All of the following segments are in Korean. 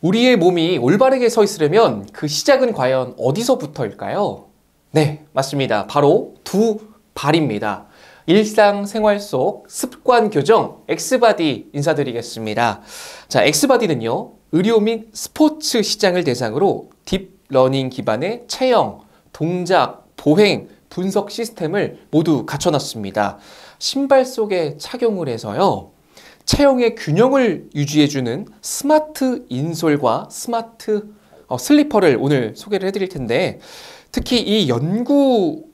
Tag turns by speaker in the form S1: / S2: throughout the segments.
S1: 우리의 몸이 올바르게 서 있으려면 그 시작은 과연 어디서부터일까요? 네, 맞습니다. 바로 두 발입니다. 일상생활 속 습관 교정 엑스바디 인사드리겠습니다. 자, 엑스바디는요, 의료 및 스포츠 시장을 대상으로 딥러닝 기반의 체형, 동작, 보행, 분석 시스템을 모두 갖춰놨습니다. 신발 속에 착용을 해서요, 체형의 균형을 유지해주는 스마트 인솔과 스마트 슬리퍼를 오늘 소개를 해드릴 텐데, 특히 이 연구를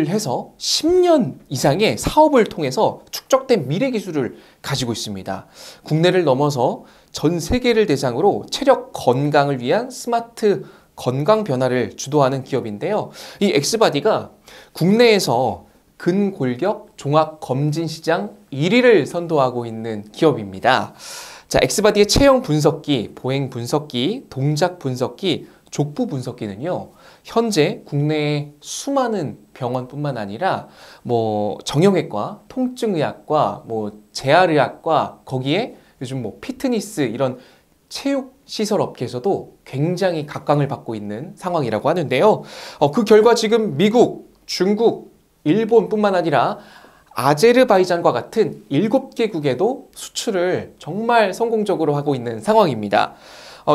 S1: 해서 10년 이상의 사업을 통해서 축적된 미래 기술을 가지고 있습니다. 국내를 넘어서 전 세계를 대상으로 체력 건강을 위한 스마트 건강 변화를 주도하는 기업인데요. 이 엑스바디가 국내에서 근골격 종합 검진 시장 1위를 선도하고 있는 기업입니다. 자, 엑스바디의 체형 분석기, 보행 분석기, 동작 분석기, 족부 분석기는요, 현재 국내의 수많은 병원뿐만 아니라 정형외과, 통증의학과, 재활의학과, 거기에 요즘 피트니스 이런 체육 시설 업계에서도 굉장히 각광을 받고 있는 상황이라고 하는데요. 그 결과 지금 미국, 중국, 일본뿐만 아니라 아제르바이잔과 같은 7개국에도 수출을 정말 성공적으로 하고 있는 상황입니다.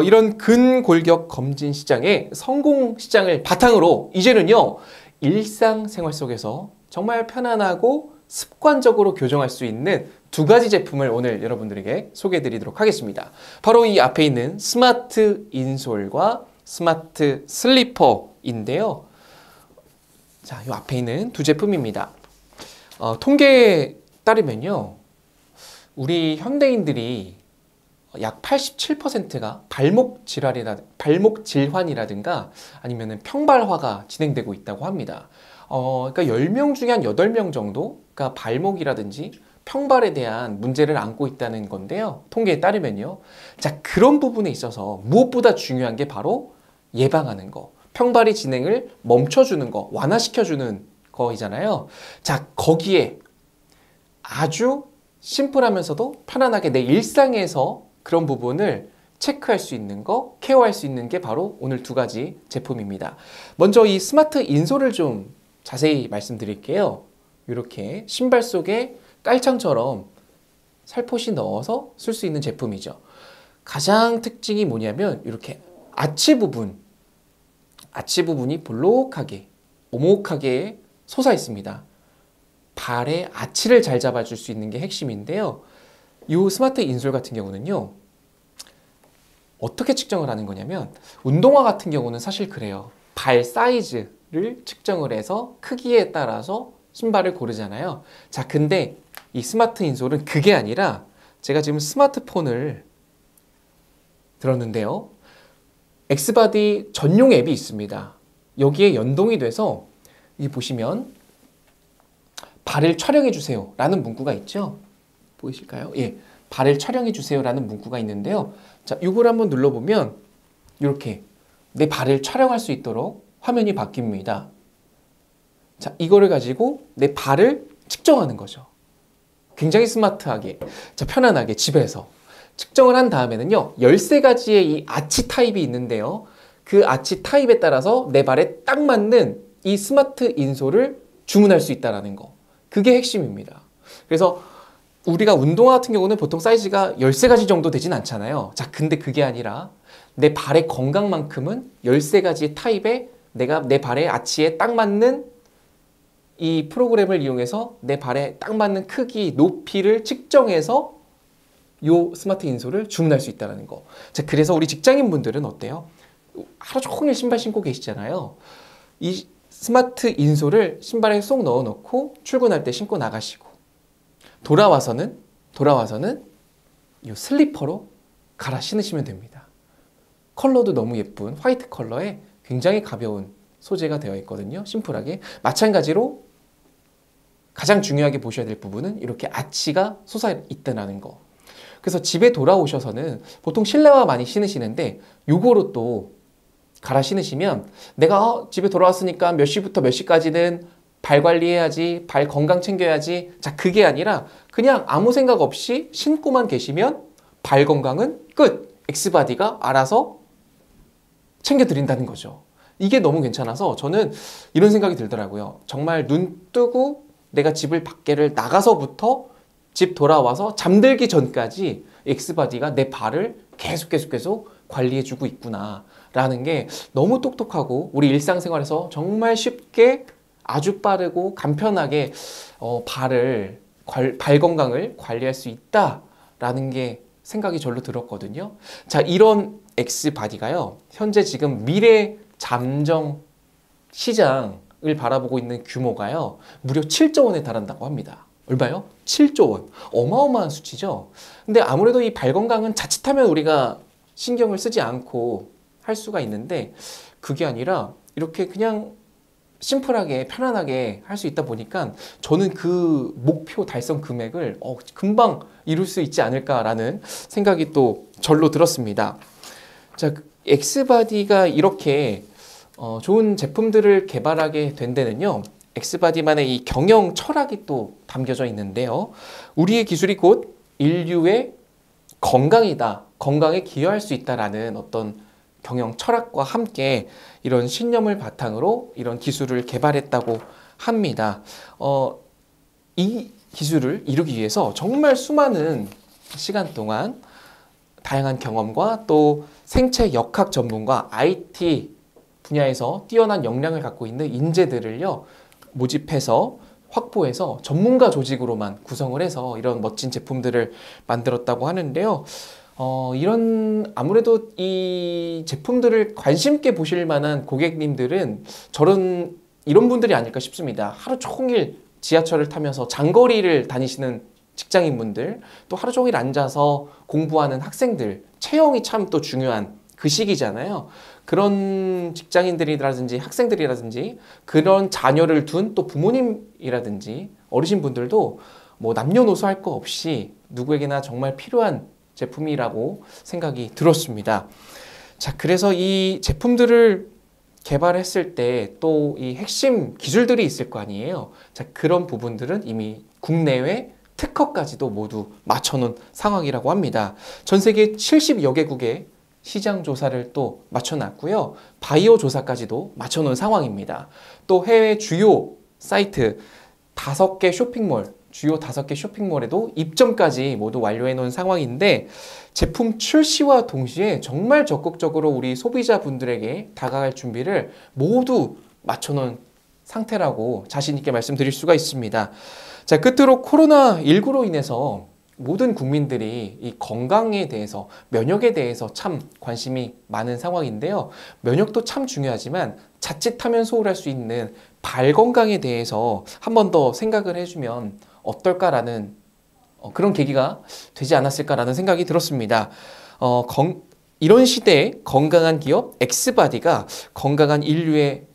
S1: 이런 근골격 검진 시장의 성공 시장을 바탕으로 이제는요, 일상생활 속에서 정말 편안하고 습관적으로 교정할 수 있는 두 가지 제품을 오늘 여러분들에게 소개해 드리도록 하겠습니다. 바로 이 앞에 있는 스마트 인솔과 스마트 슬리퍼인데요. 자, 이 앞에 있는 두 제품입니다. 통계에 따르면요, 우리 현대인들이 약 87%가 발목 질환이라든가 아니면 평발화가 진행되고 있다고 합니다. 그러니까 10명 중에 한 8명 정도가 발목이라든지 평발에 대한 문제를 안고 있다는 건데요. 통계에 따르면요. 자, 그런 부분에 있어서 무엇보다 중요한 게 바로 예방하는 거. 평발이 진행을 멈춰주는 거, 완화시켜주는 거이잖아요. 자, 거기에 아주 심플하면서도 편안하게 내 일상에서 그런 부분을 체크할 수 있는 거, 케어할 수 있는 게 바로 오늘 두 가지 제품입니다. 먼저 이 스마트 인솔을 좀 자세히 말씀드릴게요. 이렇게 신발 속에 깔창처럼 살포시 넣어서 쓸 수 있는 제품이죠. 가장 특징이 뭐냐면 이렇게 아치 부분이 볼록하게, 오목하게 솟아 있습니다. 발의 아치를 잘 잡아줄 수 있는 게 핵심인데요. 이 스마트 인솔 같은 경우는요, 어떻게 측정을 하는 거냐면, 운동화 같은 경우는 사실 그래요. 발 사이즈를 측정을 해서 크기에 따라서 신발을 고르잖아요. 자, 근데 이 스마트 인솔은 그게 아니라, 제가 지금 스마트폰을 들었는데요, 엑스바디 전용 앱이 있습니다. 여기에 연동이 돼서 여기 보시면 발을 촬영해 주세요 라는 문구가 있죠. 보이실까요? 예, 발을 촬영해 주세요 라는 문구가 있는데요. 자, 이걸 한번 눌러보면 이렇게 내 발을 촬영할 수 있도록 화면이 바뀝니다. 자, 이거를 가지고 내 발을 측정하는 거죠. 굉장히 스마트하게, 자, 편안하게 집에서 측정을 한 다음에는요, 13가지의 이 아치 타입이 있는데요. 그 아치 타입에 따라서 내 발에 딱 맞는 이 스마트 인솔을 주문할 수 있다는 거. 그게 핵심입니다. 그래서 우리가 운동화 같은 경우는 보통 사이즈가 13가지 정도 되진 않잖아요. 자, 근데 그게 아니라 내 발의 건강만큼은 13가지 타입에 내가 내 발의 아치에 딱 맞는 이 프로그램을 이용해서 내 발에 딱 맞는 크기, 높이를 측정해서 요 스마트 인솔을 주문할 수 있다는 거. 자, 그래서 우리 직장인분들은 어때요? 하루 종일 신발 신고 계시잖아요. 이 스마트 인솔을 신발에 쏙 넣어 놓고 출근할 때 신고 나가시고, 돌아와서는 이 슬리퍼로 갈아 신으시면 됩니다. 컬러도 너무 예쁜 화이트 컬러에 굉장히 가벼운 소재가 되어 있거든요. 심플하게. 마찬가지로 가장 중요하게 보셔야 될 부분은 이렇게 아치가 솟아 있다는 거. 그래서 집에 돌아오셔서는 보통 실내화 많이 신으시는데 요거로 또 갈아 신으시면, 내가 집에 돌아왔으니까 몇 시부터 몇 시까지는 발 관리해야지, 발 건강 챙겨야지. 자, 그게 아니라 그냥 아무 생각 없이 신고만 계시면 발 건강은 끝. 엑스바디가 알아서 챙겨드린다는 거죠. 이게 너무 괜찮아서 저는 이런 생각이 들더라고요. 정말 눈 뜨고 내가 집을 밖에를 나가서부터 집 돌아와서 잠들기 전까지 엑스바디가 내 발을 계속 관리해주고 있구나 라는 게 너무 똑똑하고 우리 일상생활에서 정말 쉽게 아주 빠르고 간편하게 발 건강을 관리할 수 있다라는 게 생각이 절로 들었거든요. 자, 이런 엑스바디가요, 현재 지금 미래 잠정 시장을 바라보고 있는 규모가요, 무려 7조 원에 달한다고 합니다. 얼마요? 7조 원. 어마어마한 수치죠. 근데 아무래도 이 발 건강은 자칫하면 우리가 신경을 쓰지 않고 할 수가 있는데, 그게 아니라 이렇게 그냥 심플하게 편안하게 할 수 있다 보니까 저는 그 목표 달성 금액을 금방 이룰 수 있지 않을까라는 생각이 또 절로 들었습니다. 자, 엑스바디가 이렇게 좋은 제품들을 개발하게 된 데는요, 엑스바디만의 이 경영 철학이 또 담겨져 있는데요. 우리의 기술이 곧 인류의 건강이다, 건강에 기여할 수 있다라는 어떤 경영 철학과 함께 이런 신념을 바탕으로 이런 기술을 개발했다고 합니다. 이 기술을 이루기 위해서 정말 수많은 시간 동안 다양한 경험과 또 생체 역학 전문가, IT 분야에서 뛰어난 역량을 갖고 있는 인재들을요, 모집해서 확보해서 전문가 조직으로만 구성을 해서 이런 멋진 제품들을 만들었다고 하는데요. 이런 아무래도 이 제품들을 관심 있게 보실 만한 고객님들은 이런 분들이 아닐까 싶습니다. 하루 종일 지하철을 타면서 장거리를 다니시는 직장인분들, 또 하루 종일 앉아서 공부하는 학생들, 체형이 참 또 중요한 그 시기잖아요. 그런 직장인들이라든지 학생들이라든지 그런 자녀를 둔 또 부모님이라든지 어르신분들도 뭐 남녀노소 할 거 없이 누구에게나 정말 필요한 제품이라고 생각이 들었습니다. 자, 그래서 이 제품들을 개발했을 때 또 이 핵심 기술들이 있을 거 아니에요. 자, 그런 부분들은 이미 국내외 특허까지도 모두 맞춰놓은 상황이라고 합니다. 전 세계 70여 개국의 시장 조사를 또 맞춰놨고요. 바이오 조사까지도 맞춰놓은 상황입니다. 또 해외 주요 사이트 5개 쇼핑몰, 주요 5개 쇼핑몰에도 입점까지 모두 완료해 놓은 상황인데, 제품 출시와 동시에 정말 적극적으로 우리 소비자분들에게 다가갈 준비를 모두 맞춰 놓은 상태라고 자신 있게 말씀드릴 수가 있습니다. 자, 끝으로 코로나19로 인해서 모든 국민들이 이 건강에 대해서, 면역에 대해서 참 관심이 많은 상황인데요. 면역도 참 중요하지만 자칫하면 소홀할 수 있는 발 건강에 대해서 한 번 더 생각을 해주면 어떨까라는 그런 계기가 되지 않았을까라는 생각이 들었습니다. 이런 시대에 건강한 기업 엑스바디가 건강한 인류의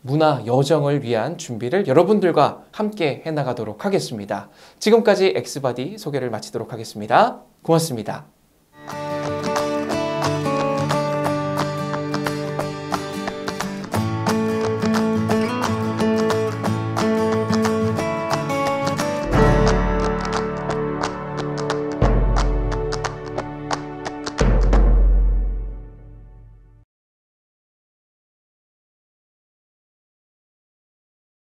S1: 문화 여정을 위한 준비를 여러분들과 함께 해나가도록 하겠습니다. 지금까지 엑스바디 소개를 마치도록 하겠습니다. 고맙습니다.